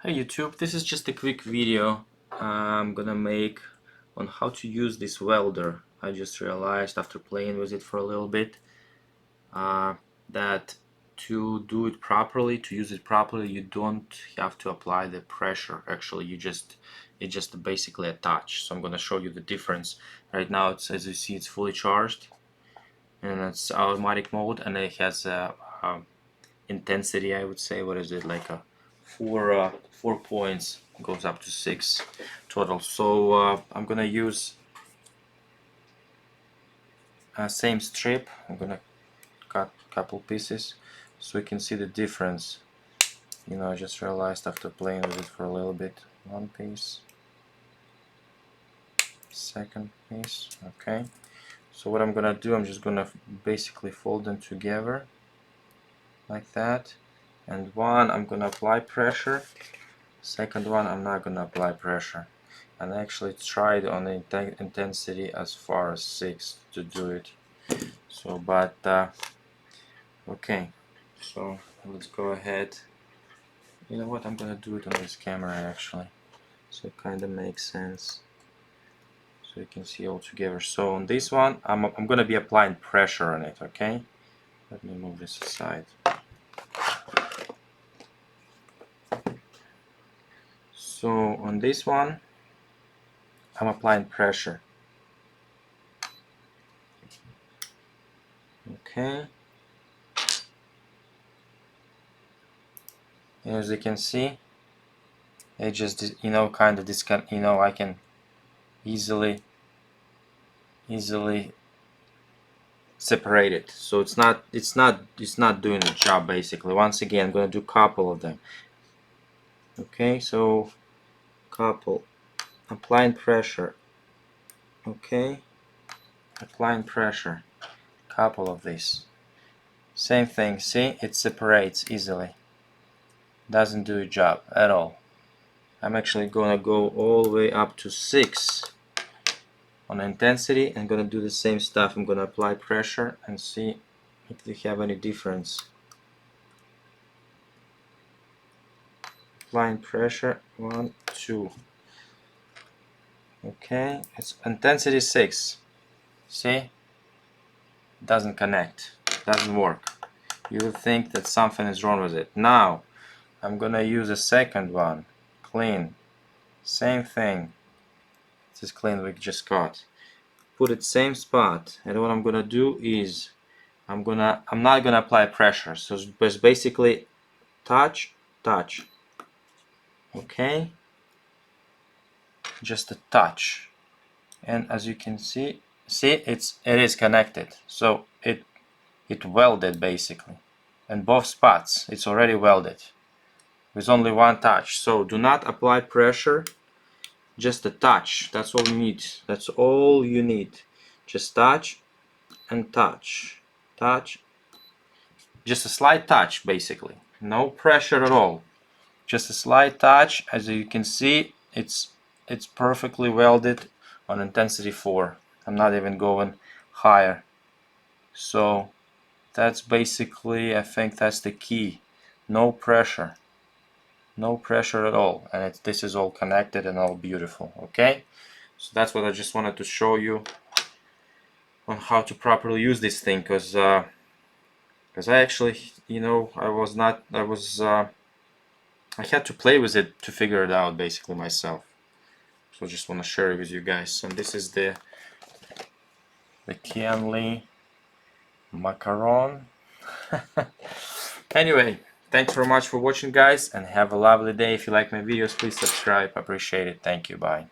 Hi YouTube, this is just a quick video I'm gonna make on how to use this welder. I just realized after playing with it for a little bit that to do it properly, to use it properly, you don't have to apply the pressure. Actually, it's just basically a touch. So I'm gonna show you the difference. Right now, as you see, it's fully charged and it's automatic mode, and it has a intensity, I would say. What is it, like a 4 points, goes up to 6 total. So I'm gonna use same strip. I'm gonna cut a couple pieces so you can see the difference. I just realized after playing with it for a little bit. One piece, second piece. Okay, so what I'm gonna do, I'm just gonna basically fold them together like that, and one I'm gonna apply pressure, second one I'm not gonna apply pressure, and I actually tried on the intensity as far as 6 to do it. So but okay, so let's go ahead. You know what, I'm gonna do it on this camera actually, so it kind of makes sense, so you can see all together. So on this one I'm gonna be applying pressure on it. Okay, let me move this aside. So on this one I'm applying pressure. Okay, as you can see, it just kind of I can easily separate it, so it's not doing the job basically. Once again, I'm going to do a couple of them. Okay, so couple, applying pressure. Okay, applying pressure, couple of these, same thing. See, it separates easily, doesn't do a job at all. I'm actually gonna go all the way up to 6 on intensity and gonna do the same stuff. I'm gonna apply pressure and see if they have any difference. Applying pressure, 1, 2. Okay, it's intensity 6. See, it doesn't connect, doesn't work. You would think that something is wrong with it. Now I'm gonna use a second one, clean, same thing. This is clean we just got. Put it same spot, and what I'm gonna do is I'm not gonna apply pressure. So it's basically touch, touch. Okay, just a touch, and as you can see, it is connected. So it welded basically, and both spots it's already welded with only one touch. So do not apply pressure, just a touch. That's all you need. That's all you need. Just touch and touch, touch, just a slight touch basically, no pressure at all, just a slight touch. As you can see, it's perfectly welded on intensity 4. I'm not even going higher. So that's basically, I think that's the key. No pressure, no pressure at all, and this is all connected and all beautiful. Okay, so that's what I just wanted to show you on how to properly use this thing, because I actually, I had to play with it to figure it out basically myself. So I just want to share it with you guys. And this is the QianLi Macaron. Anyway, thanks very much for watching, guys, and have a lovely day. If you like my videos, please subscribe. I appreciate it. Thank you. Bye.